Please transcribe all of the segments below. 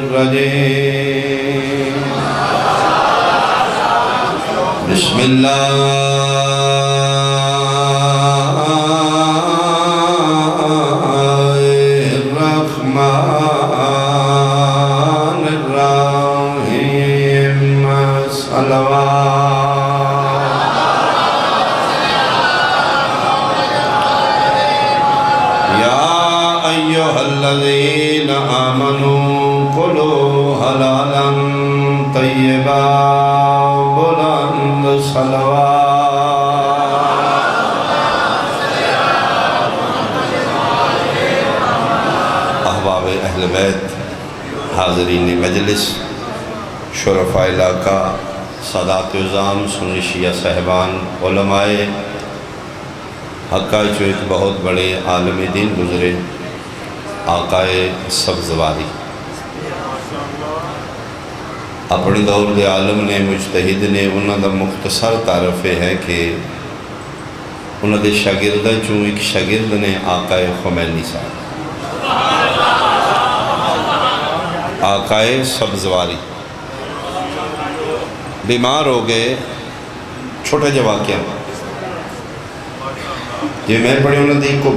الرجيم بسم الله الرحمن الرحيم الذين آمنوا كلوا حلالا طيبا بلند صلوات احباب اہل بیت، حاضرین مجلس، شرفاء علاقہ، سادات عظام، سنی شیعہ صاحبان، علماء حقہ جو ایک بہت بڑے عالم دین گزرے، آقائے سبزواری اپنی دور دے عالم نے، مجتہد نے، انہوں دا مختصر تعارف ہے کہ انہوں دے شاگردہ چوں ایک شاگرد نے آقائے خمینی صاحب، آقائے سبزواری بیمار ہو گئے، چھوٹا جو واقعہ یہ میں پڑھی، انہوں نے ایک کو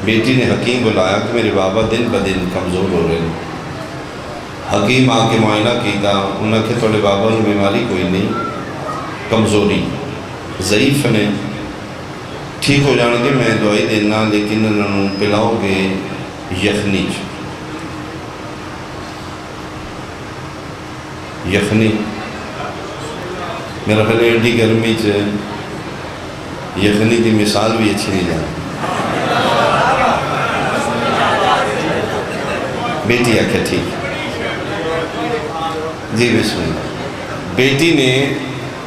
بیٹی نے حکیم بلایا کہ میرے بابا دن بدن کمزور ہو رہے ہیں۔ حکیم آ کے معائنہ کیتا، انہوں نے کہا تھوڑے بابا نے بیماری کوئی نہیں، کمزوری ضعیف نے، ٹھیک ہو جانے کے میں دعائی دینا، لیکن انہوں نے پلاؤ گے یخنی میرا خیال ایڈی گرمی یخنی کی مثال بھی اچھی نہیں جانا۔ بیٹی آکھے ٹھیک جی بسم اللہ۔ بیٹی نے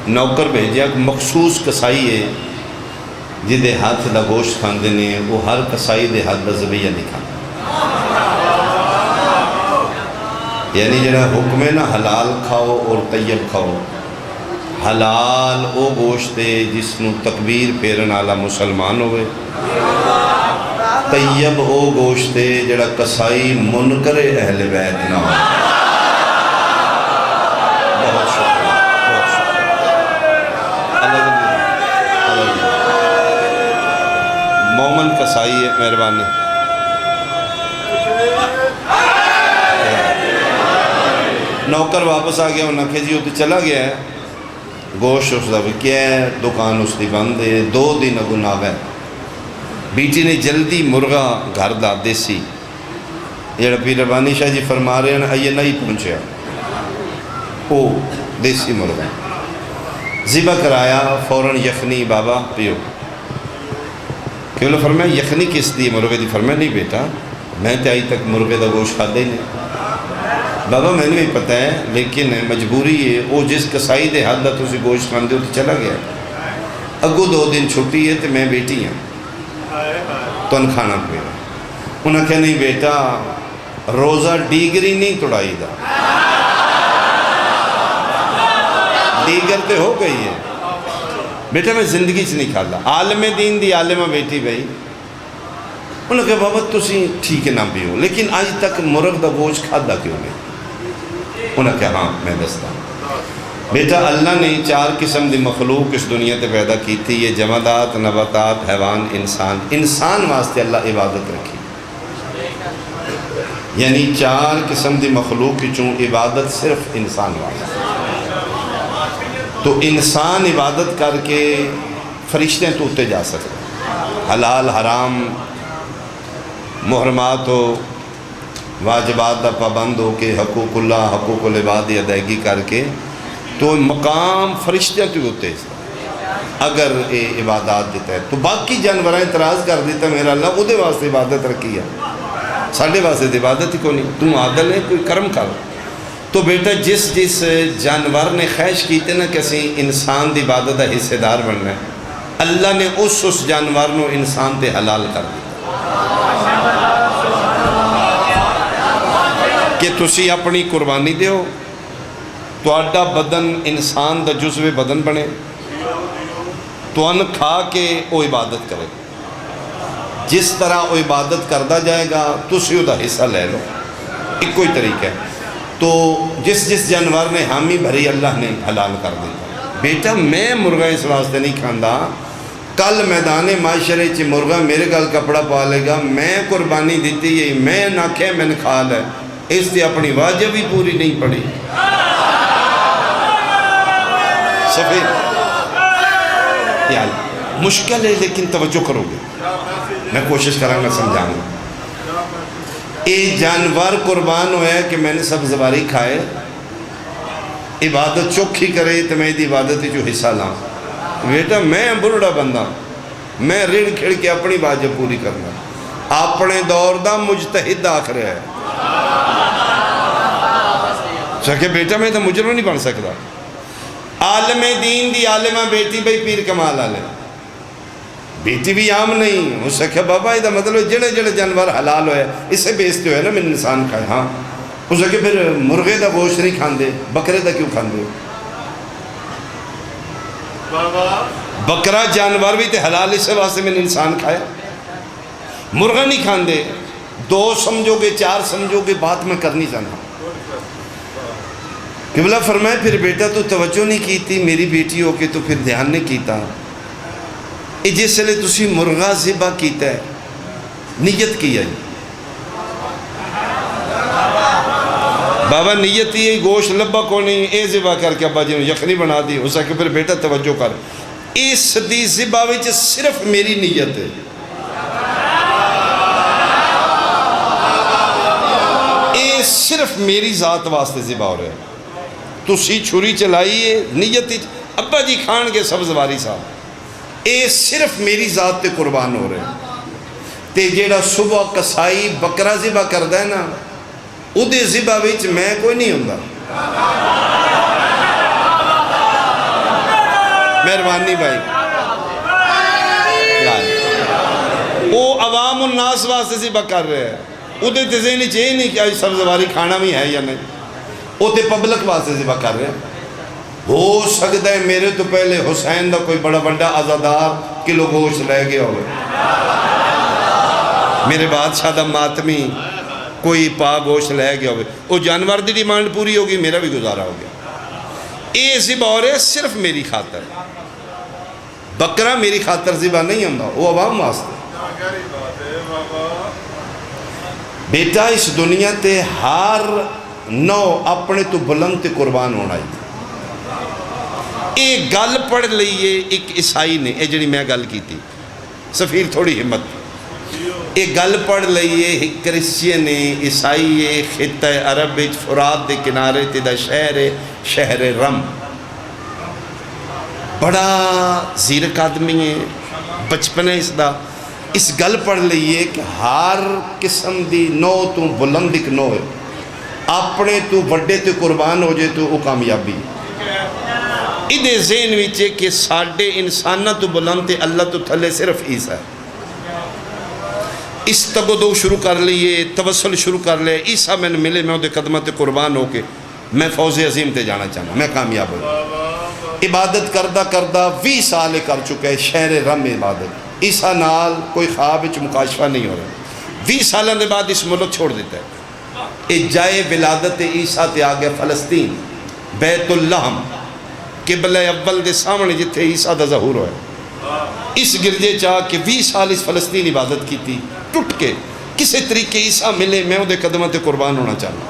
نوکر بھیجیا، مخصوص کسائی ہے جدے ہاتھ دا گوشت کھاندے نے، وہ ہر کسائی دے ہاتھ دا زبیہ نہیں کھاندے، یعنی جنہا حکم ہے نا حلال کھاؤ اور طیب کھاؤ۔ حلال او گوشت ہے جس نو تکبیر پھیرن والا مسلمان ہوئے، طیب او گوشت ہے جڑا کسائی منکر اہل بیت نہ ہو۔ بہت شکریہ، بہت شکریہ، مومن کسائی ہے، مہربانی۔ نوکر واپس آ گیا، انہوں نے کہا جی وہ تو چلا گیا ہے، گوشت اس دا وکیا ہے، دکان اس دی بند ہے، 2 دن اگو نہ گئے۔ بیٹی نے جلدی مرغا گھر دا دیسی جڑا پیر ربانی شاہ جی فرما رہے ہیں یہ نہیں پہنچیا، وہ دیسی مرغا ذبح کرایا، فوراً یخنی بابا پیو۔ کہ انہوں نے فرمایا یخنی کس دی مرغے دی؟ فرمایا نہیں بیٹا میں تے آئی تک مرغے دا گوشت کھا دے نہیں بابا، میں نے بھی پتہ ہے لیکن مجبوری ہے، وہ جس کسائی دے ہاتھ دا تسی گوشت کھاندے ہو تو چلا گیا، اگو 2 دن چھٹی ہے تو میں بیٹی ہوں تو ان کھانا پہ۔ انہوں نے کہا نہیں بیٹا روزہ ڈیگری نہیں توڑائی دا، دیگر تے ہو گئی ہے بیٹا، میں زندگی سے نہیں کھاتا۔ عالم دین دی عالمہ بیٹی بھائی، انہوں نے کہا بابا تسی ٹھیک ہے نہ بھی ہو، لیکن آج تک مرغ دا گوشت کھادا کیوں نہیں؟ انہوں نے کہا ہاں میں دستا ہوں بیٹا، اللہ نے 4 قسم دی مخلوق اس دنیا تے پیدا کی تھی، یہ جمادات، نباتات، حیوان، انسان۔ انسان واسطے اللہ عبادت رکھی، یعنی 4 قسم دی مخلوق کی چون عبادت صرف انسان واسطے، تو انسان عبادت کر کے فرشتے تو اتے جا سکتے، حلال حرام محرمات ہو، واجبات دا پابند ہو کے حقوق اللہ حقوق العباد ادائیگی کر کے تو مقام فرشتے تو ہوتے ہیں۔ اگر یہ عبادات دیتا ہے تو باقی جانورہ اعتراض کر دیتا میرا اللہ وہ دے واسطے عبادت رکھی ہے، ساڑھے واسطے عبادت ہی کو نہیں، تم عادل ہے کوئی کرم کر۔ تو بیٹا جس جانور نے خواہش کیتے نا کہ اسی انسان دی عبادت دا حصے دار بننا ہے، اللہ نے اس جانور نو انسان تے حلال کر دیا کہ تسی اپنی قربانی دیو، تو آڈا بدن انسان دا جزو بدن بنے، تو ان کھا کے وہ عبادت کرے، جس طرح وہ عبادت کردہ جائے گا تسی دا حصہ لے لو۔ ایک کوئی طریقہ ہے. تو جس جس جانور نے حامی بھری اللہ نے حلال کر دیتا. بیٹا میں مرغا اس واسطے نہیں کھانا، کل میدان معاشرے چ مرغا میرے گل کپڑا پا لے گا، میں قربانی دیتی ہے، میں نہ کھے میں نے کھا لے، اس سے اپنی واجب بھی پوری نہیں پڑی. سفید مشکل ہے لیکن توجہ کرو گے، میں کوشش کروں گا سمجھاؤں. یہ جانور قربان ہوا ہے کہ میں نے سب زباری کھائے، عبادت چوکھی کرے تو میں دی عبادت جو حصہ لاؤں. بیٹا میں بڑھڑا بندہ، میں رڑ کھڑ کے اپنی واجب پوری کرنا. اپنے دور دا مجتہد آخر ہے سکے بیٹا میں تو مجرم نہیں بن سکتا. عالم دین دی عالمہ بیٹی بھئی پیر کمال عالم بیٹی بھی عام نہیں. اس سکے بابا یہ مطلب جڑے جڑے جانور حلال ہوئے اس سے بیچتے ہوئے نا میں انسان کھائے. ہاں اس سکے پھر مرغے دا گوشت نہیں کھاندے، بکرے دا کیوں کھاندے؟ بکرا جانور بھی تے حلال اس واسطے میں انسان کھایا. مرغا نہیں کھاندے. 2 سمجھو گے 4 سمجھو گے بات میں کرنی چاہنا. قبلہ فرمائے پھر بیٹا تو توجہ نہیں کی تھی، میری بیٹی ہو کے تو پھر دھیان نہیں کیتا. جس لئے تسی مرغا ذبح کیتا ہے، نیت کی ہے بابا، نیت ہی گوشت لبا کو نہیں اے ذبح کر کے ابا جی نے یخنی بنا دی. ہو سکے پھر بیٹا توجہ کر، اس دی ذبح وچ صرف میری نیت ہے. اے صرف میری ذات واسطے ذبح ہو رہے ہیں. تسی چھری چلائیے نیت ابا جی کھان کے سبز واری صاحب، اے صرف میری ذات تے قربان ہو رہے ہیں. تے جیڑا صبح کسائی بکرا ذبح کردہ ہے نا، او دے ذبح وچ میں کوئی نہیں ہوندا. مہربانی بھائی، او عوام الناس واسطے ذبح کر رہے ہیں. او دے تے ذہنی چاہیے نہیں کہ آج سبز واری کھانا بھی ہے یا نہیں. وہ تے پبلک واسطے ذبح کر رہے ہیں. ہو سکتا ہے میرے تو پہلے حسین دا کوئی بڑا بڑا آزادار کلو گوشت لے گیا ہوئے، میرے بادشاہ دا ماتمی کوئی پا گوشت لے گیا ہوئے، وہ جانور دی ڈیمانڈ پوری ہوگی، میرا بھی گزارا ہو گیا. اے ذبح ہو رہے صرف میری خاطر. بکرا میری خاطر ذبح نہیں ہوتا، وہ عوام واسطے. بیٹا اس دنیا تے ہر نو اپنے تو بلند تے قربان ہونا ہی. ایک گل پڑھ لئیے ایک عیسائی نے، اے جنی میں گل کی تھی سفیر تھوڑی ہمت، ایک گل پڑھ لئیے ایک کرسچین نے عیسائی خطہ عرب فرات دے کنارے تے دا شہر رم، بڑا زیرک آدمی ہے، بچپن ہے اس دا. اس گل پڑھ لئیے کہ ہر قسم دی نو تو بلند ایک نو ہے، اپنے تو وڈے تے قربان ہو جائے تو وہ کامیابی. ادھے ذہن ویچے کہ ساڑھے انسانہ تو بلند تے اللہ تو تھلے صرف عیسیٰ ہے. اس تگودو شروع کر لیے، توسل شروع کر لے. عیسیٰ میں نے ملے، میں دے قدمت قربان ہو کے میں فوز عظیم تے جانا چاہنا، میں کامیاب ہوں. عبادت کردہ 20 سال کر چکے ہے شہر رم عبادت. عیسیٰ نال کوئی خواب وچ مکاشفہ نہیں ہو رہا. 20 سالوں دے بعد اس ملک چھوڑ دیتا ہے. اے جائے ولادت عیسیٰ تے آگیا فلسطین، بیت اللحم، قبلہ اول دے سامنے جتھے عیسیٰ دا ظہور ہوئے. اس گرجے چاہ کہ 20 سال اس فلسطین عبادت کی تھی، ٹوٹ کے کسے طریقے عیسیٰ ملے، میں دے قدمت قربان ہونا چاہنا.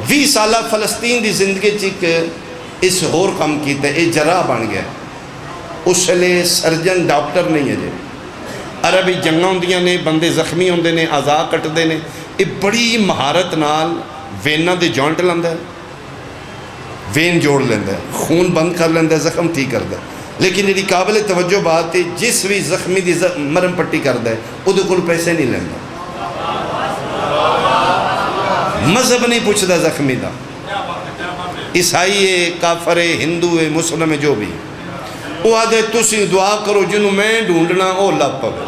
20 سالہ فلسطین دی زندگی چک اس ہور کم کیتا ہے. اے جراح بن گیا. اس لئے سرجن ڈاکٹر نہیں ہے جے. عربی جنگاں ہوندیاں نے، بندے زخمی ہوندے نے، اعضاء کٹدے نے. یہ بڑی مہارت نال وینہ دے جوائنٹ لیندا ہے، وین جوڑ لیندا ہے، خون بند کر لیندا ہے، زخم ٹھیک کردا ہے. لیکن یہ قابل توجہ بات ہے، جس بھی زخمی دی مرم پٹی کردا ہے وہ دے کول پیسے نہیں لیندا. مذہب نہیں پوچھدا زخمی دا. عیسائی ہے، کافر ہے، ہندو ہے، مسلم ہے، جو بھی. وہ آدھے تسی دعا کرو جنہوں میں ڈھونڈنا او لب پوے.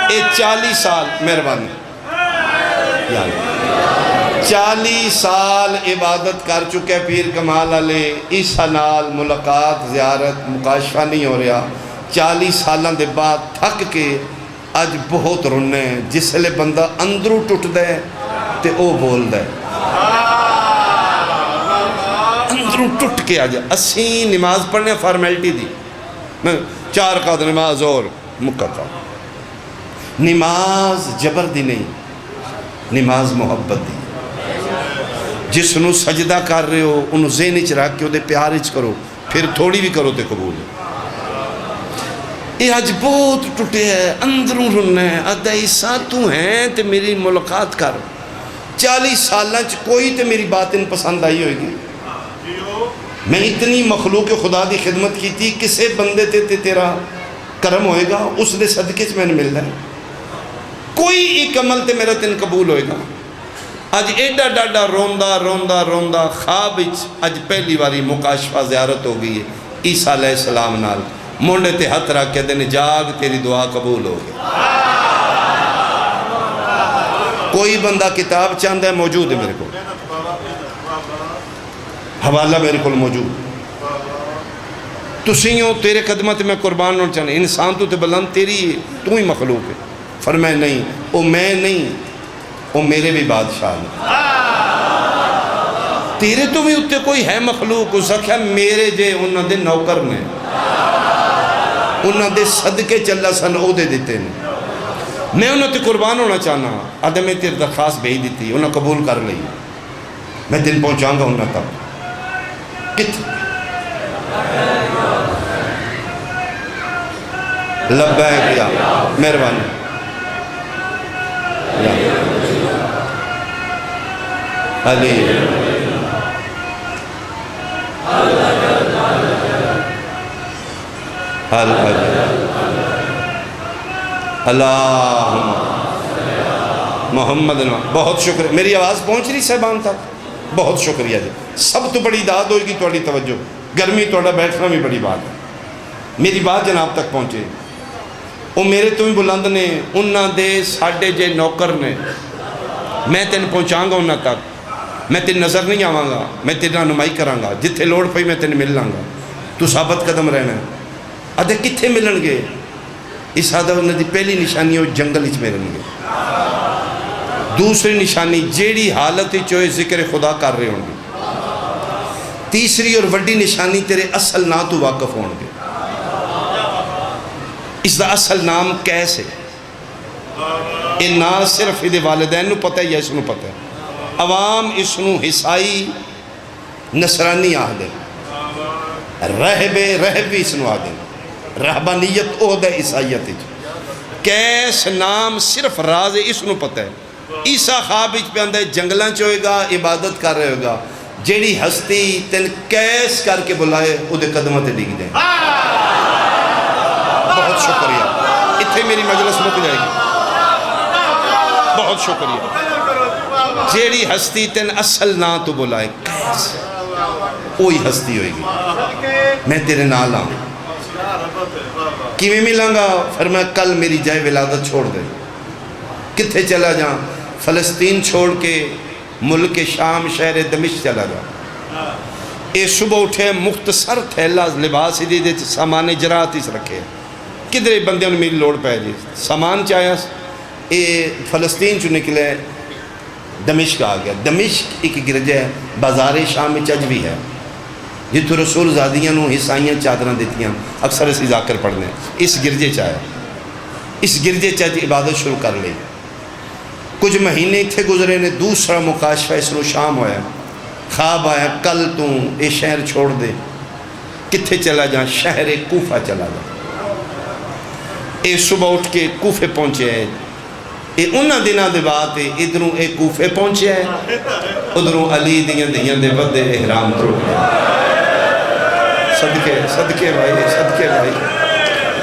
اے 40 سال مہربانی 40 سال عبادت کر چکے پیر کمال علیہ. عیسیٰ نال ملاقات زیارت مکاشفہ نہیں ہو رہا. 40 سالوں دے بعد تھک کے اج بہت رونے جس لئے بندہ اندروں ٹوٹ دے تے او بول دے اندروں ٹوٹ کے آجا اسی نماز پڑھنے فارمیلٹی دی میں 4 رکعت نماز اور مکتا نماز جبر دی نہیں نماز محبت دی جس نو سجدہ کر رہے ہو انہوں ذہن اچ رکھ کے وہ دے پیار اچ کرو پھر تھوڑی بھی کرو تے قبول ہے یہ آج بہت ٹوٹے ہے اندروں رننے ادھا عیسیٰ تو ہیں تے میری ملاقات کر 40 سالہ کوئی تے میری بات ان پسند آئی ہوئے گی میں اتنی مخلوق خدا دی خدمت کی تھی کسے بندے تے تیرا کرم ہوئے گا اس دے صدقے سے میں نے مل رہا ہے کوئی ایک عمل تے میرا تین قبول ہوئے گا آج ایڈا ڈاڈا روندہ خواب آج پہلی باری مکاشفہ زیارت ہو گئی ہے عیسیٰ علیہ السلام نال مونڈے تے ہاتھ رکھ کے دن جاگ تیری دعا قبول ہو گئی کوئی بندہ کتاب چاند ہے موجود ہے میرے کو حوالہ میرے کو موجود تو سیوں تیرے قدمت میں قربان نہ چاہنے انسان تو تے بلند تیری تو ہی مخلوق ہے فرمائے نہیں او میں نہیں او میرے بھی بادشاہ نہیں تیرے تو بھی اتے کوئی ہے مخلوق اس آکھیا میرے جے انہوں دے نوکر نے انہوں دے صدقے چلا سن او دے دیتے ہیں میں انہوں تے قربان ہونا چاہنا آدھے میں تیرے درخواست بھیج دیتی انہوں قبول کر لئی میں دن پہنچاؤں گا انہوں تک کت لبیک یا مہربانی علی اللہم محمد بہت شکریہ میری آواز پہنچ رہی صاحبان تک بہت شکریہ جی سب تو بڑی داد ہوئے گی توڑی توجہ گرمی توڑا بیٹھنا بھی بڑی بات ہے میری بات جناب تک پہنچے وہ میرے تو بھی بلند نے انہاں دے ساڑھے جے نوکر نے میں تین پہنچاؤں گا انہاں تک میں تین نظر نہیں آواں گا میں تین رہنمائی کراں گا جتھے لوڑ پئی میں تین مل لاں گا تو ثابت قدم رہنا ہے ادھے کتھے ملن گے اس آدھا انہاں دی پہلی نشانی ہو جنگل اچ ملن گے دوسری نشانی جیڑی حالت چوئے ذکر خدا کر رہے ہوں گے تیسری اور وڈی نشانی تیرے اصل نا تو واقف ہوں گے اس دا اصل نام کیسے یہ نا صرف یہ والدین نو پتہ ہے یا اس نو پتہ ہے عوام اس نو حسائی نصرانی آدھے رہبی اس نو آدھے رہبانیت عہدہ عیسائیت کیس نام صرف راز اس نو پتہ ہے عیسیٰ خواب پہ اندھے جنگلاں چوئے گا عبادت کر رہے ہوگا جیڑی ہستی تین کیس کر کے بلائے او دے قدمت ڈگ دیں بہت شکریہ اتھے میری مجلس رک جائے گی بہت شکریہ جیڑی ہستی تین اصل نا تو بلائے کیس وہی ہستی ہوئے گی میں تیرے نال آؤں کی میں ملوں گا فرمایا کل میری جائے ولادت چھوڑ دے کتھے چلا جاں فلسطین چھوڑ کے ملک شام شہر دمشق چلا جا اے صبح اٹھے مختصر تھیلہ لباس دی دے سامان جرات اس رکھے کدھر بندے انہوں میری لوڑ پہ جی سامان چاہیا اے فلسطین چو نکلے دمشق آ گیا دمشق ایک گرجہ بازار شام میں چج بھی ہے جتو رسول زادیاں نو حسائیاں چادرہ دیتیاں اکثر اسی ذاکر پڑھنے اس گرجے چاہیا اس گرجے چاہتی عبادت شروع کر لی کچھ مہینے تھے گزرے نے دوسرا مکاشفہ اس نو شام ہویا خواب آیا کل تو اے شہر چھوڑ دے کتھے چلا جا شہر کوفہ چلا جا اے صبح اٹھ کے کوفے پہنچے ہیں اے انہاں دنہ دے بات ہے ادھروں اے کوفے پہنچے ہیں ادھروں علی دیاں دے ودے احرام ترو صدقے بھائی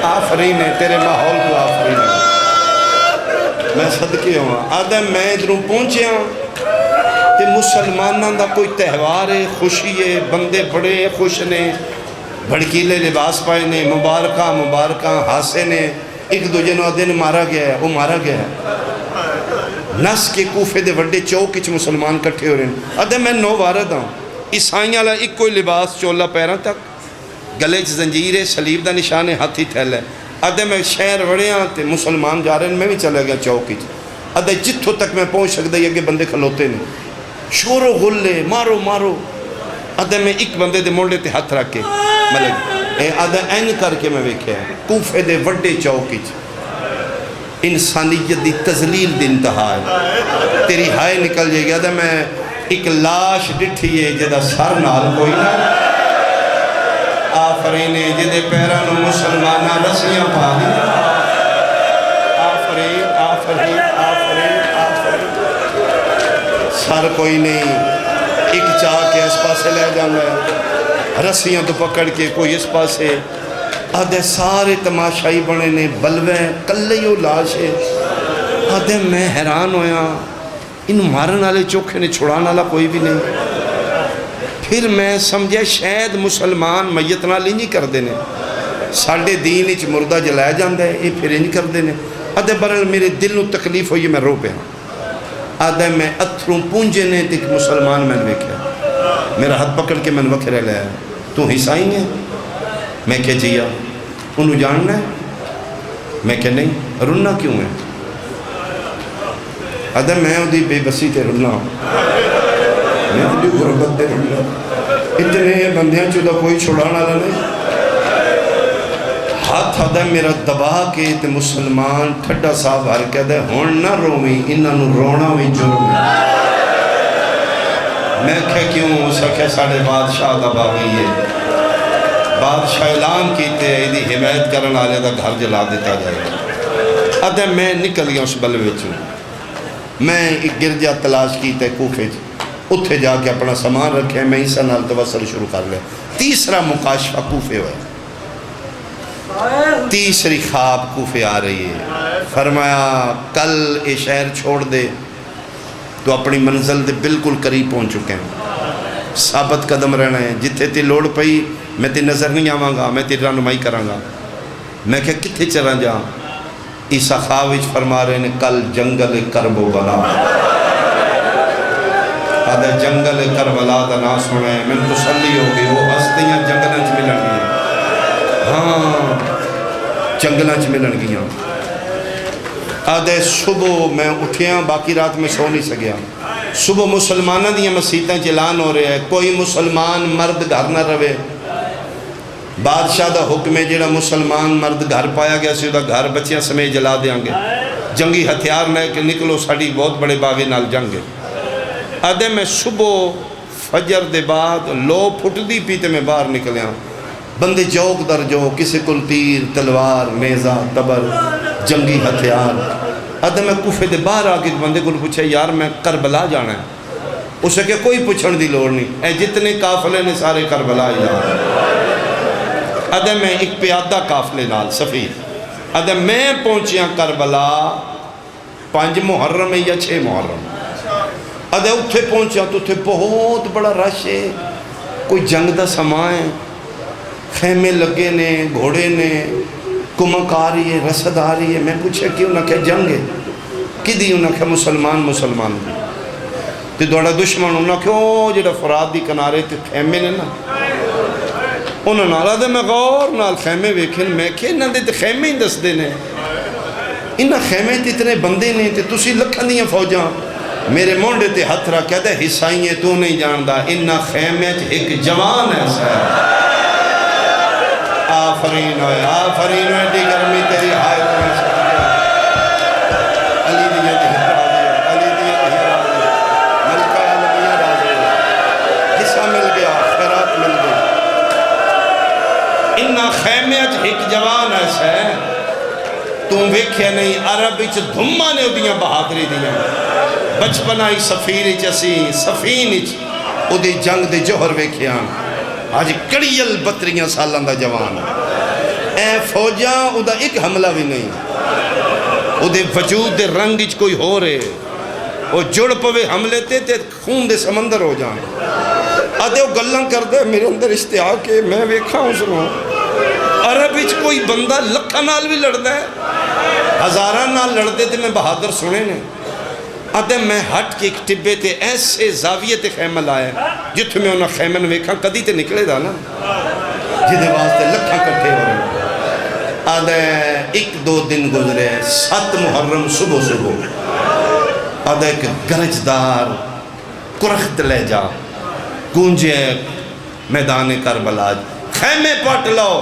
آفرین ہے تیرے ماحول کو آفرین ہے میں صدقے ہوں آدم میں ادھروں پہنچے ہوں کہ مسلمانوں دا کوئی تہوار ہے خوشی ہے بندے بڑے خوش نے بھڑکیلے لباس پائے نے مبارکاں ہاسے نے ایک دو جنوں دن مارا گیا ہے وہ مارا گیا ہے نس کے کوفے دے وڈے چوک اچ مسلمان کٹھے ہو رہے ہیں آدھے میں نو وارد ہوں عیسائیاں لائے ایک کوئی لباس چولا پیران تک گلے چ زنجیر ہے صلیب دا نشان ہے ہاتھی تھیل ہے ادھے میں شہر وڑیاں تے مسلمان جا رہے ہیں، میں بھی چلے گیا چوک ہی، ادھے جتھوں تک میں پہنچ سکتا یہ کہ بندے کھلوتے نے، شور و غلے، مارو مارو، ادھے میں ایک بندے دے موڑے تے ہاتھ رکھ کے مطلب ادھے این کر کے میں ویکھیا ہے کوفے دے وڈے چوک ہی، انسانیت دی تذلیل دی انتہا ہے، تیری ہائے نکل جائے گا۔ ادھے میں ایک لاش ڈٹھی ہے جدہ سر نال کوئی نہ آفرین ہے، جدے پیرانو مسلمانہ رسیاں پا دی، آفرین آفرین آفرین آفرین، سر کوئی نہیں، ایک چاہ کے اس پاسے لے جانا ہے، رسیاں تو پکڑ کے کوئی اس پاسے، آدھے سارے تماشائی بنے نے، بلوے کلیوں لاش ہے، آدھے میں حیران ہویا انہوں مارن والے چوکھے نے، چھڑان والا کوئی بھی نہیں۔ پھر میں سمجھے شاید مسلمان میت نال نہیں کر دینے، ساڑھے دین اچ مردہ جلائے جاندے یہ پھر نہیں کر دینے۔ آدھے برل میرے دل نو تکلیف ہوئی میں رو پہ ہاں، آدھے میں اتھروں پونجے نے تک مسلمان میں نے کیا، میرا ہاتھ پکڑ کے میں نے وکھرے لیا ہے، تو حسائی ہے؟ میں کہا جیا انہوں جاننا ہے؟ میں کہا نہیں، رننا کیوں ہے؟ آدھے میں ادھی بے بسی تے رننا ہوں، میں ادھی غربت تے رننا، اتنے بندیاں چودہ کوئی چھوڑانا نہیں۔ ہاتھ آدھے میرا دبا کے تے مسلمان ٹھڈا صاحب ہر کے دے ہون نہ رویں، انہوں رونا ہوئی جرم ہے۔ میں کہا کیوں ہو سکے ساڑھے بادشاہ دبا گئی ہے، بادشاہ اعلان کیتے ہیں ایدھی حمایت کرن آلے دا گھر جلا دیتا جائے گا۔ ادھے میں نکل گیا اس بلوے چوں، میں ایک گرجہ تلاش کیتے کوفے اتھے جا کے اپنا سامان رکھے، میں عیسیٰ نال توسل شروع کر لے۔ تیسرا مکاشفہ کوفے ہوئے، تیسری خواب کوفے آ رہی ہے، فرمایا کل اے شہر چھوڑ دے تو اپنی منزل دے بالکل قریب پہنچ چکے ہیں، ثابت قدم رہنا ہے، جتھے تی لوڑ پئی میں تی نظر نہیں آواں گا، میں تی رہنمائی کراں گا۔ میں کہا کتھے چلا جا؟ عیسیٰ خواہش فرما رہے ہیں کل جنگل کربو بلا، آدھے جنگل کربلا دا نہ سنے، میں تسلی ہو گئی، وہ ہستیاں جنگلیں چ ملن گیا، ہاں جنگلیں چ ملن گیا۔ آدھے صبح میں اٹھیاں، باقی رات میں سو نہیں سکیا، صبح مسلمانہ دیاں مسیحتیں اعلان ہو رہے ہیں کوئی مسلمان مرد گھر نہ رہے، بادشاہ دا حکم ہے جیڑا مسلمان مرد گھر پایا گیا سی دا گھر بچیاں سمیت جلا دیاں گے، جنگی ہتھیار نہ کہ نکلو ساڑی بہت بڑے باغے نال جنگے۔ آدھے میں صبح فجر دے بعد لو پھٹ دی پیتے میں باہر نکلیاں، بندے جوک در جو، کسی کل تیر تلوار نیزہ تبر جنگی ہتھیار۔ آدھے میں کوفے دے باہر آگے بندے کو پوچھے یار میں کربلا جانا ہے، اسے کہ کوئی پوچھن دی لوڑ نہیں، اے جتنے قافلے نے سارے کربلا ہی جانا ہے۔ آدھے میں ایک پیادہ قافلے نال سفید، آدھے میں پہنچیاں کربلا 5 محرم یا 6 محرم، آدھے اتھے پہنچیاں تو اتھے بہت بڑا رش ہے، کوئی جنگ دا سامان ہے، خیمے لگے نے، گھوڑے نے، کمک آ رہی ہے، رسد آ رہی ہے۔ میں پوچھے کیوں نہ کہ جنگ ہے، کدی انہوں نے کہ مسلمان بھی تے دوڑا دشمن انہوں نے کہ او جڑا فرات دی کنارے تے خیمے نے نا، انہوں نے آدھے میں غور نال خیمے ویکھن، میں کہ انہوں نے خیمے ہی دس دینے، انہوں خیمے تے اتنے بندے نے تے تسی لکھن دیاں فوجاں، میرے مونڈے تے ہتھ رکھ کہتے حصائیں تو نہیں جاندہ، انہاں خیمے ایک جوان ایسا ہے۔ آفرین ہوئے دی گرمی تیری آئے تمہیں سکتے علی دیئے دی راضی، علی دیئے دی راضی، ملکہ عالمیہ راضی، حصہ مل گیا، خیرات مل گئی۔ انہاں خیمیت ایک جوان ایسا ہے، تم ویکھے نہیں عرب اچھ دھمہ نے دیاں بہادری دیاں، بچپنائی سفیر اچھ اسی، سفین اچھ او دی جنگ دی جوہر ویکھیاں، آج کڑیل 32 سالان دا جوان، اے فوجاں او دا ایک حملہ بھی نہیں، او دے وجود دے رنگ اچھ کوئی ہو رہے، او جڑ پوے حملے تے خون دے سمندر ہو جان، آدھے وہ گلن کر دے میرے اندر اشتیاق ہے، میں ویکھا ہوں سنوں، عرب اچھ کوئی بندہ لکھا نال بھی لڑ دے، ہزارہ نال لڑ دے تے میں بہادر سنے نے، آدھے میں ہٹ کے ایک ٹبے تے ایسے زاویے تے خیمہ لائے جتھے میں انہاں خیمن ویکھاں کدی تے نکلے دا نا جدے واسطے لکھاں کٹھے ہو رہے آدھے ایک دو دن گزرے 7 محرم صبح آدھے ایک گرجدار کرخت لے جا گونجے میدان کربلا خیمے پٹ لو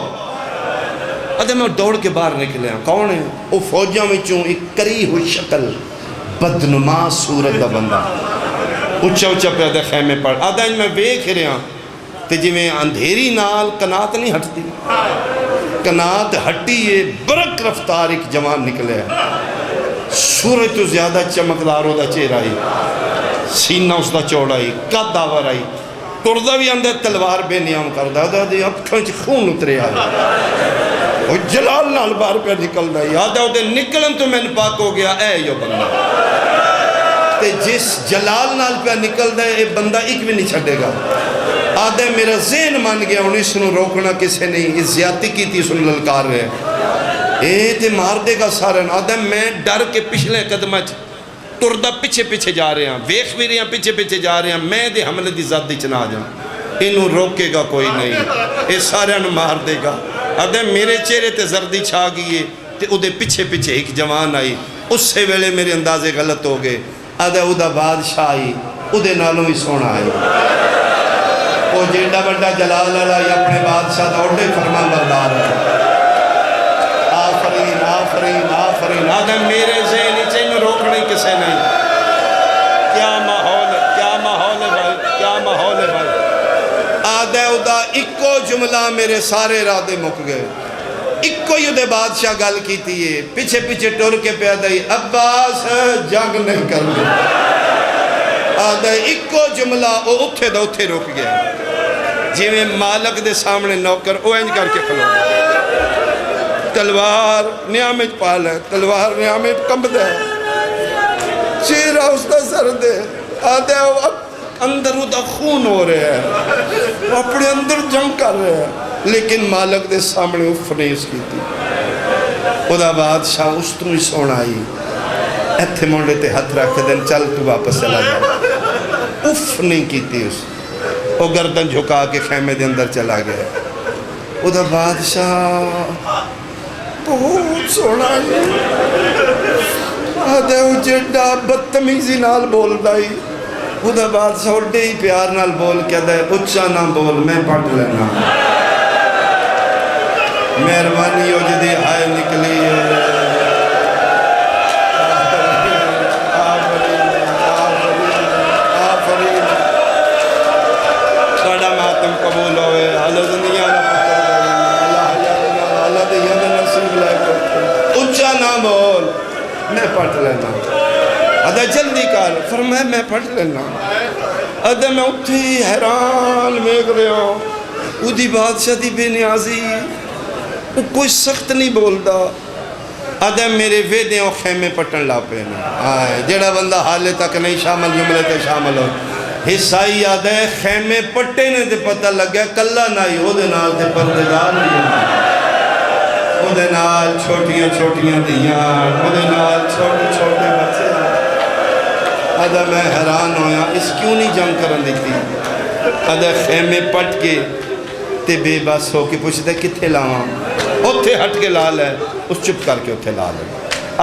آدھے میں دوڑ کے باہر نکلے ہیں کون ہے وہ فوجیاں میں چوں ایک کری ہوئی شکل بدنما صورت دا بندہ اچھا اچھا پہ آدھے خیمے پٹ آدھے میں ویکھ رہے ہیں تے جی میں اندھیری نال کنات نہیں ہٹتی کنات ہٹی یہ برک رفتار ایک جوان نکلے ہے سورج تو زیادہ چمکدار ہو دا چہرہ آئی سینہ اس دا چوڑا آئی قد آور آئی ٹردہ بھی اندر تلوار بے نیام کردہ دا دی اکھنچ خون اترے آئی وہ جلال نال بار پہ نکل دا یادہ دے نکلن تو میں پاک ہو گیا اے یو بندہ تے جس جلال نال پہ نکل دا اے بندہ ایک بھی نہیں چھڑے گا آدھے میرا ذہن مان گیا انہیں سنو روکنا کسے نہیں اس زیادتی کی تھی سنو للکار رہے اے تے مار دے گا سارن آدھے میں ڈر کے پچھلے قدمہ تردہ پیچھے جا رہے ہیں ویخ بھی رہے ہیں پیچھے جا رہے ہیں میں دے حملے دی ذات دی چنا جاؤں انہوں روکے گا کوئی نہیں اے سارے انہوں مار دے گا آدھے میرے چہرے تے زردی چھا گئیے تے او دے پیچھے ایک جوان آئی اس سے ویلے میرے اندازے غلط ہو گئے آدھے او دا بادشاہ آئی او دے نالوں ہی سونا آئی وہ جیڑا بڑا جلال اللہ یا اپنے بادشاہ دا اڑے فرمان بردار ہے آفرین آدھے میرے ذہنی چاہیے روکنے کسے نہیں کیا ماحول ہے بھائی آدھے ادا ایکو جملہ میرے سارے ارادے مک گئے ایکو ہی دے بادشاہ گل کی تھی پیچھے ٹور کے پہ آدھے عباس جنگ نہیں کرنے آدھے ایکو جملہ وہ اتھے روک گیا جی میں مالک دے سامنے نوکر او انج کر کے کھلو تلوار نیامت پال ہے تلوار نیامت کمب دے چہرہ اس دا سر دے آدھے اندر دا خون ہو رہے ہیں وہ اپنے اندر جنگ کر رہے ہیں لیکن مالک دے سامنے افنیس کی تھی خدا بادشاہ اس تو ہی سونا آئی ایتھے مونڈے تے ہتھ رکھ دن چل تو واپس چلا جائے اف نہیں کی تھی اس وہ گردن جھکا کے خیمے دے اندر چلا گیا خدا بادشاہ بہت سونا آئی آدھے اجڑا بدتمیزی نال بول دائی خدا بادشاہ اڈے ہی پیار نال بول کے دے اچھا نہ بول میں پٹ لینا مہربانی ہو جدی آئے نکلی آفرین ساڑا ماتم قبول ہوئے حالت دنیا نہ پتر گئی اللہ دیا میں نصیب لائے کرتے اچھا نہ بول میں پٹ لینا ادھا جلدی کر فرمائے میں پڑھ لینا ادھا میں اتھی حیران میگ رہے ہوں ادھی بادشاہ دی بے نیازی وہ کوئی سخت نہیں بولتا ادھا میرے ویدیں اور خیمے پٹن لا پینا جڑا بندہ حالے تک نہیں شامل جملے تے شامل ہو حصائی آدھا ہے خیمے پٹے نے تے پتہ لگ گیا کلہ نائی ہو دے نال تے پردگار نہیں ہو دے نال چھوٹیاں دیاں ہو دے نال چھوٹے بچے آدھا میں حیران ہویا اس کیوں نہیں جنگ کرن دیتی آدھا خیمے پٹ کے تے بے بس ہو کے پوچھتے کتھے لاؤں اتھے ہٹ کے لال ہے اس چپ کر کے اتھے لال ہے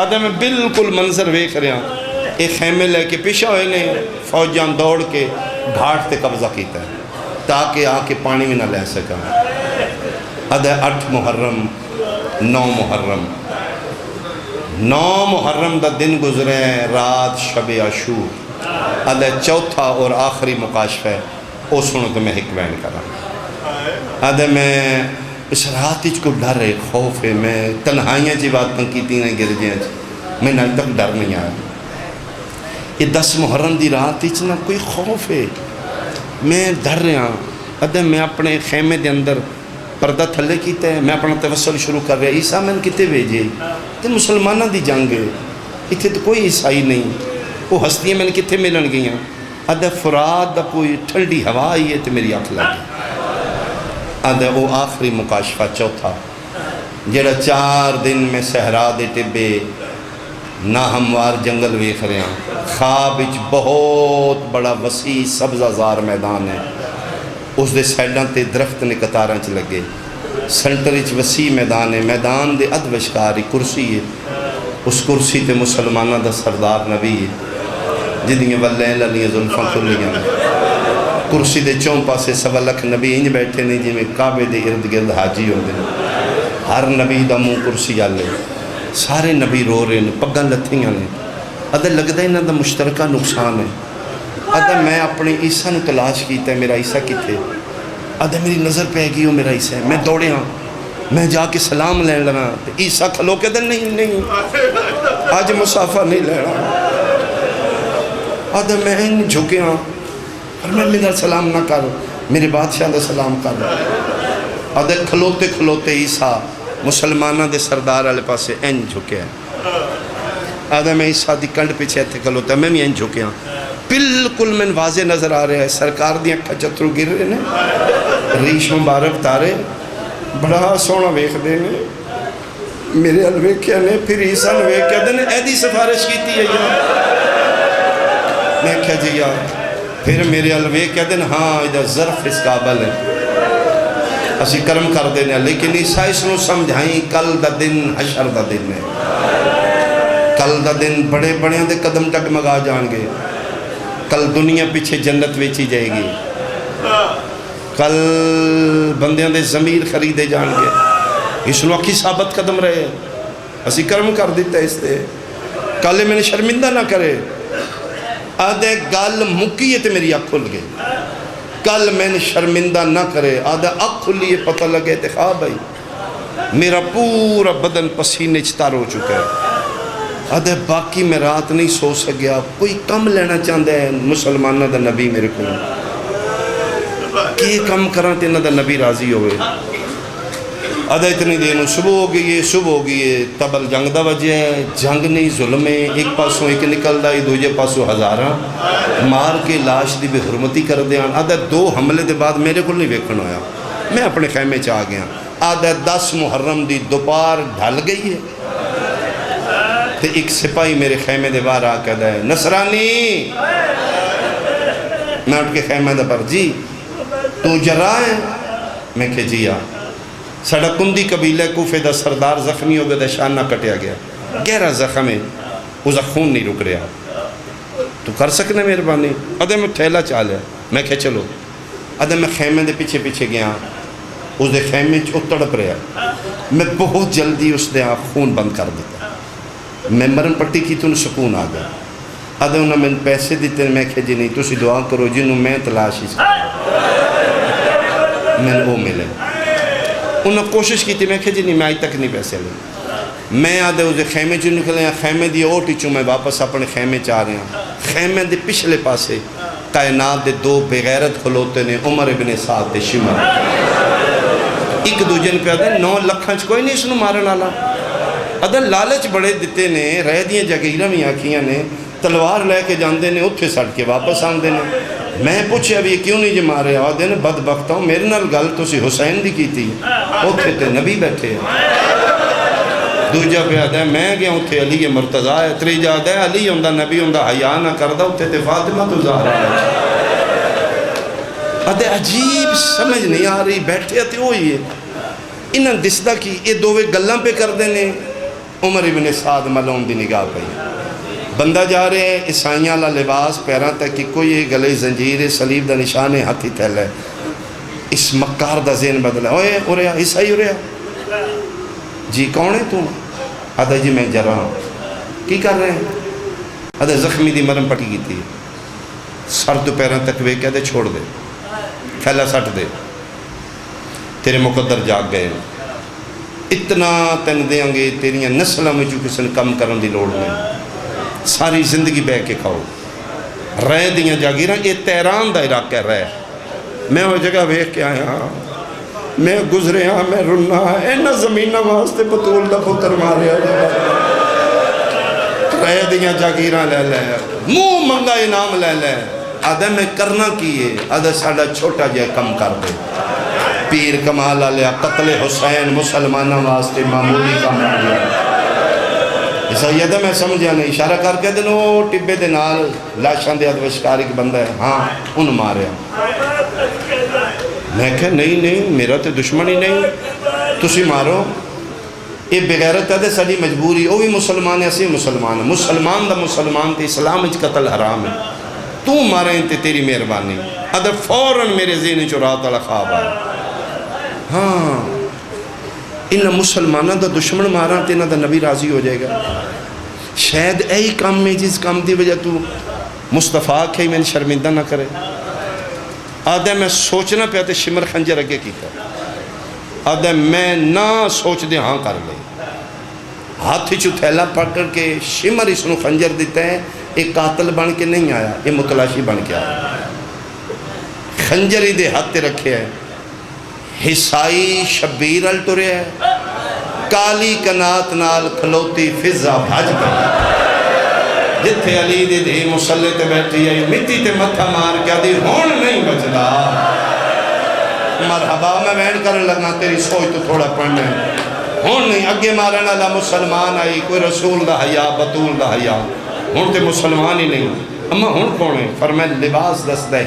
آدھا میں بالکل منظر ویکھ رہا ایک خیمے لے کے پیشہ ہوئے نے فوجیاں دوڑ کے گھاٹ تے قبضہ کیتا ہے تاکہ آکے پانی میں نہ لے سکا آدھا 8 محرم 9 محرم 9 محرم دا دن گزرے ہیں رات شب عاشور آدھا چوتھا اور آخری مقاشف ہے او سنو تو میں ایک بیان کر رہا آدھا میں اس رات ہی کو ڈر ہے خوف ہے میں تنہائیاں جی بات کی تینیں گرجیں میں نہ تک ڈر نہیں آیا یہ 10 محرم دی رات ہی نہ کوئی خوف ہے میں ڈر رہا آدھا میں اپنے خیمے دے اندر پردہ تھلے کیتا ہے میں اپنا توسل شروع کر رہا عیسیٰ میں کتے بھیجے تے مسلمانہ دی جنگ ہے اتھے تو کوئی عیسائی نہیں وہ ہستیاں میں کتے ملن گئیاں آدھا فرات دا کوئی ٹھنڈی ہوا آئی ہے تو میری آنکھ لگی آدھا وہ آخری مکاشفہ چوتھا جڑا 4 دن میں صحرا دے ٹبے نہ ہموار جنگل ویکھ رہے ہیں خواب اچ بہت بڑا وسیع سبزہ زار میدان ہے اس دے سیڈاں تے درخت نے قطاراں چ لگے سینٹر وسیع میدان ہے، میدان دے ادھ وشکار کرسی ہے، اس کرسی تے مسلمانہ دا سردار نبی ہے جدیاں ولیں للیاں زلفاں کھلیاں، کرسی دے چون پاسے سوا لکھ نبی انج بیٹھے نہیں جی میں کعبے دے ارد گرد حاجی ہوندے ہیں، ہر نبی دا منہ کرسی آلے، سارے نبی رو رہے ہیں، پگاں لتھیاں نے، ادھر لگتا ہے انہاں دا مشترکہ نقصان ہے، ادھر میں اپنی عیسیٰ نو تلاش کیتا ہے، میرا عیسیٰ کتے، ادھر میری نظر پہ گئی ہو میرا عیسیٰ ہے، میں دوڑے ہاں، میں جا کے سلام لین لگا، عیسیٰ کھلو کے دن نہیں آج مسافہ نہیں لینا، ادھر میں جھکے ہاں، اور میں میرا سلام نہ کر، میرے بادشاہ دا سلام کر، ادھر کھلوتے کھلوتے عیسیٰ مسلمانہ دے سردار والے پاسے این جھکے ہیں، ادھر میں عیسیٰ دی کنڈ پیچھے تھے کھلوتا میں بھی این جھکے ہاں، بالکل میں واضح نظر آ رہا ہے، سرکار دی اکھا چترو گر رہے ہیں، ریش مبارک تارے بڑا سونا ویکھ دے نے، میرے الویکھیا نے پھر عیسیٰ نے ویکھیا دے نے ایدی سفارش کیتی ہے یا میں کہا جی یا پھر میرے الویکھیا دے نے ہاں ادھا ظرف اس قابل ہے اسی کرم کر دینے لیکن عیسیٰ اس نو سمجھائیں کل دا دن حشر دا دن ہے، کل دا دن بڑے بڑے دے قدم ڈگمگا جان گے، کل دنیا پیچھے جنت ویچی جائے گی، کل بندیاں دے ضمیر خریدے جان گے، اس نو اکھی ثابت قدم رہے اسی کرم کر دیتا ہے اس دے، کل میں نے شرمندہ نہ کرے، آدھے گال مکیے تے میری اکھ کھل گئے، کل میں نے شرمندہ نہ کرے، آدھے اکھ کھلیے پتہ لگے تے خواہ بھائی میرا پورا بدن پسینے چتار ہو چکا ہے، آدھے باقی میں رات نہیں سو سکیا، کوئی کم لینا چاہتا ہے مسلمانہ دا نبی میرے کو کہ کم کران تے نہ دا نبی راضی ہوئے، آدھا اتنی دینوں صبح ہو گئی تبل جنگ دا وجہ ہے، جنگ نہیں ظلم ہے، ایک پاسوں ایک نکل دا دوجہ پاسوں ہزاراں مار کے لاش دی بے حرمتی کر دیا، آدھا 2 حملے دے بعد میرے کو نہیں ویکھن ہویا، میں اپنے خیمے چاہ گیا، آدھا 10 محرم دی دوپار ڈھل گئی ہے، تے ایک سپاہی میرے خیمے دے باہر آ کے دے نصرانی، میں اٹھ کے خیمے دے پر جی تو جرا ہے، میں کہ جی آ ساڑھا کندی قبیلہ کوفے دا سردار زخمی ہو گیا دا شان نہ کٹیا گیا، گہرا زخم ہے، اس خون نہیں رک رہا، تو کر سکنے مہربانی، ادھے میں تھیلا چاہ لیا، میں کہ چلو، ادھے میں خیمے دے پیچھے پیچھے گیا، اس دے خیمے تڑپ رہا، میں بہت جلدی اس دے خون بند کر دیتا، میں مرن پٹی کی تو انہیں سکون آ گیا، ادھے انہوں نے پیسے دیتے میں کہ جی نہیں تسی دعا کرو جنہوں میں تلاشی سکتا، میں نے وہ ملے، انہوں نے کوشش کی تھی میں کہ جی نہیں میں آج تک نہیں پیسے لیں، میں آدھے اسے خیمے چوں نکلے ہیں، خیمے دی اوٹی چوں میں واپس اپنے خیمے چاہ رہے ہیں، خیمے دے پچھلے پاسے کائنات دے 2 بغیرت کھلوتے نے عمر ابن سعد دے شمر، ایک دو جن پہ آدھے 9 لکھنچ کوئی نہیں اس نو مارن آلا، آدھے لالچ بڑے دیتے نے رہ دیاں جگیرہ میں آکھیاں نے تلوار لے کے جاندے نے اتھے سڑ کے واپس آندے نے، میں پوچھے اب یہ کیوں نہیں جی مارے آدھے نے بدبختہ ہوں میرے نال گل تو سی حسین دی کی تھی اتھے تے نبی بیٹھے دوجہ پہ آدھے میں گیا اتھے علی مرتضیٰ ہے، تریجہ آدھے علی ہوندہ نبی ہوندہ حیاء نہ کردہ اتھے تے فاطمہ تو زہرا ہے، آدھے عجیب سمجھ نہیں آ رہی بیٹھے آتے ہوئی ہے، انہاں دسدہ کی یہ دووے گلاں پہ کر دینے عمر ابن سعد ملون دی نگاہ پہ بندہ جا رہے ہیں عیسائیاں اللہ لباس پیران تک کہ کوئی گلے زنجیر صلیب دا نشان ہاتھی تھیل ہے، اس مکار دا ذہن بدلا اوے اوریا عیسائی اوریا جی کون ہے تم؟ آدھا جی میں جرہ ہوں، کی کر رہے ہیں؟ آدھا زخمی دی مرم پٹی کی تھی، سر تو پیران تک وے کہتے چھوڑ دے پھیلا سٹ دے تیرے مقدر جاگ گئے، اتنا تن دیاں گے تیریاں نسلہ میں جو کسی نے کم کرن دی لوڑ میں، ساری زندگی بے کے کھاؤ، رہ دیاں جاگیراں یہ تیران دا علاقہ رہ، میں وہ جگہ ویکھ کے آیا میں گزرے ہاں میں رننا اینا زمینہ واسطے بطول دا پتر مارے رہ دیاں جاگیراں لے لے منہ منگا انعام لے لے، آدھے میں کرنا کیے، آدھے ساڑھا چھوٹا جائے کم کر دے، پیر کمال علیہ قتل حسین مسلمانہ واسطے معمولی کم کر دیا، سیدہ میں سمجھا نہیں اشارہ کر کے دن وہ ٹبے دے نال لاشاں دے ادوشکار ایک بندہ ہے ہاں ان مارے میں کہا نہیں نہیں میرا تو دشمن ہی نہیں، تسی مارو، یہ بغیرت ہے ساری مجبوری، وہ بھی مسلمان ہے اسی مسلمان ہے، مسلمان دا مسلمان تے اسلام اچ قتل حرام ہے، تو ماریں تے تیری مہربانی، ادھر فوراً میرے ذہن چ رات والا خواب آیا، ہاں انہاں مسلمانہ دا دشمن مارا تے انہاں دا نبی راضی ہو جائے گا، شاید ایہی کام میں جس کام دی وجہ تو مصطفیٰ کہی میں شرمندہ نہ کرے، آدھے میں سوچنا پہ تے شمر خنجر اگے کیتا، آدھے میں نہ سوچ دے ہاں کر لے، ہاتھ چو تھیلا پکڑ کے شمر اس نو خنجر دیتا ہے، ایک قاتل بن کے نہیں آیا، یہ متلاشی بن کے آیا، خنجر ہی دے ہاتھ رکھے ہے، حسائی شبیر الٹرے ہے، کالی کنات نال کھلوتی فضا بھاج گئی، جتھے علی دے دھی مسلح تے بیٹھی ہے مٹی تے متھا مار کیا دی ہون نہیں بچدا، مرحبا میں وین کرن لگا تیری سوچ تو تھوڑا پڑھنے ہون نہیں، اگے مارن والا مسلمان آئی کوئی رسول دا حیا بطول دا حیا، ہون تے مسلمان ہی نہیں، اما ہون کون ہے؟ فرمائے لباس دس دے